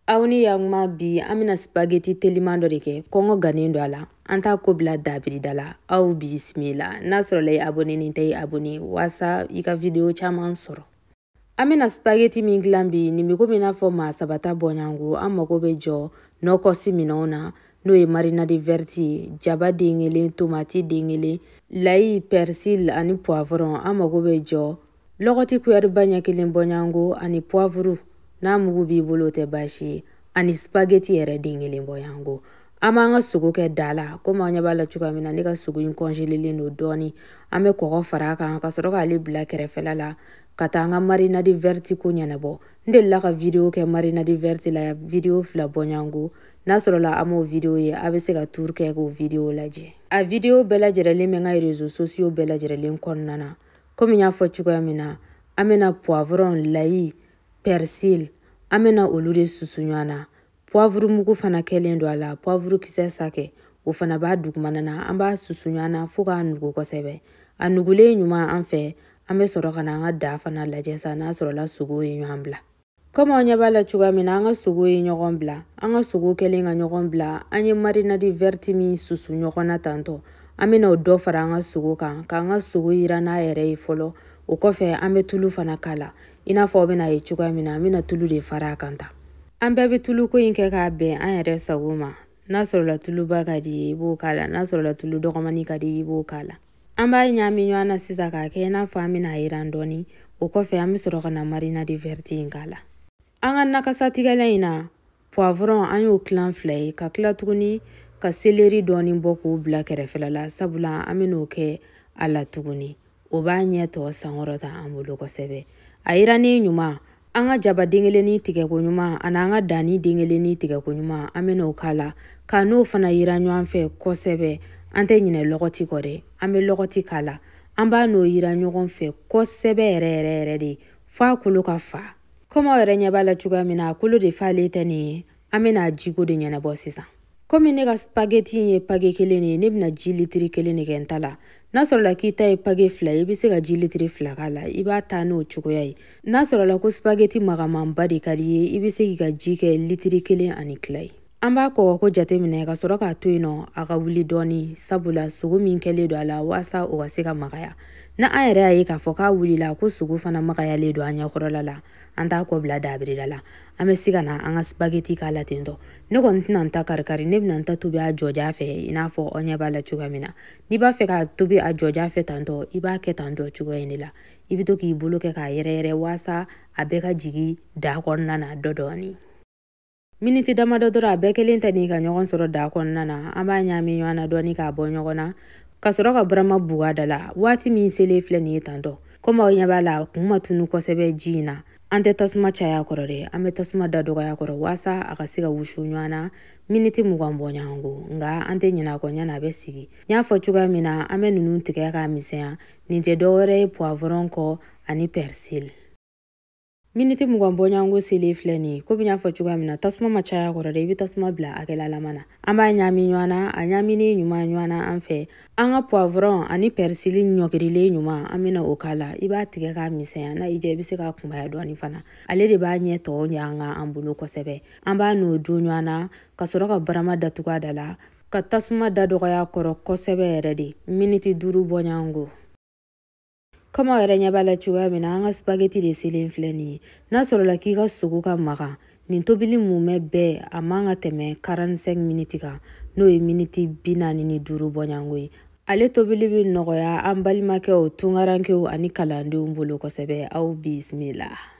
Awni yangma bi amina spaghetti telimando de ke kongo ganin do ala anta ko bila dabiri dala aw bismillah nasro lay abonné ni tay abonné wasa ika video chaman soro amina spaghetti min glambi ni mi ko mina fo ma sabata bonyango amako be jo no ko siminona no e marinade verti jaba dingele tomati dingele lay persil ani poivron amako be jo logoti kuer banya kilen bonyango ani poivron na mugu bi bolo te bashi ani spaghetti yere dingele boyango ama nga sugo ke dala ko ma nya bala chuka mina ne ka sugo in congelé no doni ame ko fara kan ka soro ka le black refela la katanga marinade verti ko nyane bo ndella ka video ke marinade verti la video fla bonyango na soro la amo video ye abese ka tour ke ko video laje a video bela jerele me nga réseaux sociaux bela jerele konnana ko mi nya fo chuka mina amena poivron layi persil amena olure susunyana poivre mugu fana kelen do ala poivre kise sake o fana ba dugmanana amba susunyana fuka nugu kosebe anugule nyuma anfe ambe soro kana nga da fana lajesa na soro la sugo nyambla kama onya bala chuga mina nga sugo nyogombla anga sugo kelen nga nyogombla anye marinade verti mi susu nyogona tanto amena odo fara nga sugo kan ka nga sugo irana ere ifolo o kofe ambe tulu fana kala ina fo bena ye chuga mina tulu de fara kanta ambe be tulu ko inke ka be an yere sagoma na soro la tulu ba ka di ibo kala na soro la tulu dogomani ka di ibo kala amba nyami nyana sisa ka ke na fo amina irandoni o kofe ambe soro kana marinade verti ingala anga nakasa tigala ina poivron anyo clan flay ka kla tuguni ka celery doni boku black refela la sabula amino ke ala tuguni o ba nyeto sangorota ambulo ko sebe ayirani nyuma anga jaba dingele ni tige ko nyuma ananga dani dingele ni tige ko nyuma ameno kala kanu fana yira nywanfe ko sebe ante nyine logoti kore ame logoti kala amba no yira nyogon fe ko sebe re de fa kulu ka fa komo ere nyabala chuga mina kulu de fa letani amena jigo de nyana bosisa komi ne ka spaghetti ye page kelene ne bina ji litri kelene gentala na soro la kita e page fla e bi se ka ji litri fla kala iba ta no chugoya yi na soro la ko spaghetti magama mbadi kadiye ibi se ki ka ji ke litri kelen ani klai amba ko jate mina ka soro ka to ino aga wuli doni sabula sugu min kele do ala wasa o ga se ka magaya na ayere ayi ka foka wuli la ko sugu fana magaya le do anya khorola la anta ko bla dabri dala ame sigana anga spaghetti kala tendo ne ko nta karkari ne bina nta tubi a joja fe ina fo onya bala chuga mina ni ba fe ka tubi a joja fe tanto iba ke tanto chuga inila ibito ki bulu ke ka yere wasa abeka jigi da konna na dodoni miniti dama dodora abekelen tani ka nyogon soro da konna na amba nyami nyana doni ka bo nyogona ka soro ka brama buga dala wati min sele fle ni tanto koma onya bala kuma tunu ko sebe jina ante tasuma chaya korore ame tasuma dadoga ya koro wasa akasiga wushu nywana miniti mugambo nyango nga ante nyina ko nyana besigi nya fo chuga mina ame nunu tige ka misea ninte dore poivron ko ani persil miniti mugambo nyango sele fleni ko binya fo chuga mina tasuma machaya korore bi tasuma bla akela lamana amba nyami nywana anyami ni nyuma nywana amfe anga poivron ani persil nyokirile nyuma amina okala iba tige ka misea na ije bise ka kumba ya doni fana ale de ba nye to nyanga ambulo ko sebe amba no do nywana ka soro ka barama datuga dala ka tasuma dadoga ya koro ko sebe redi miniti duru bonyango kama ere nyabala chuga mina anga spaghetti de silin fleni na soro la ki ka sugu ka maga nin tobili mume be amanga teme 45 minutes ka no e miniti binani ni duru bonyango ale tobili bi nogoya ambalima ke o tungaranke o ani kalande umbolo ko sebe au bismillah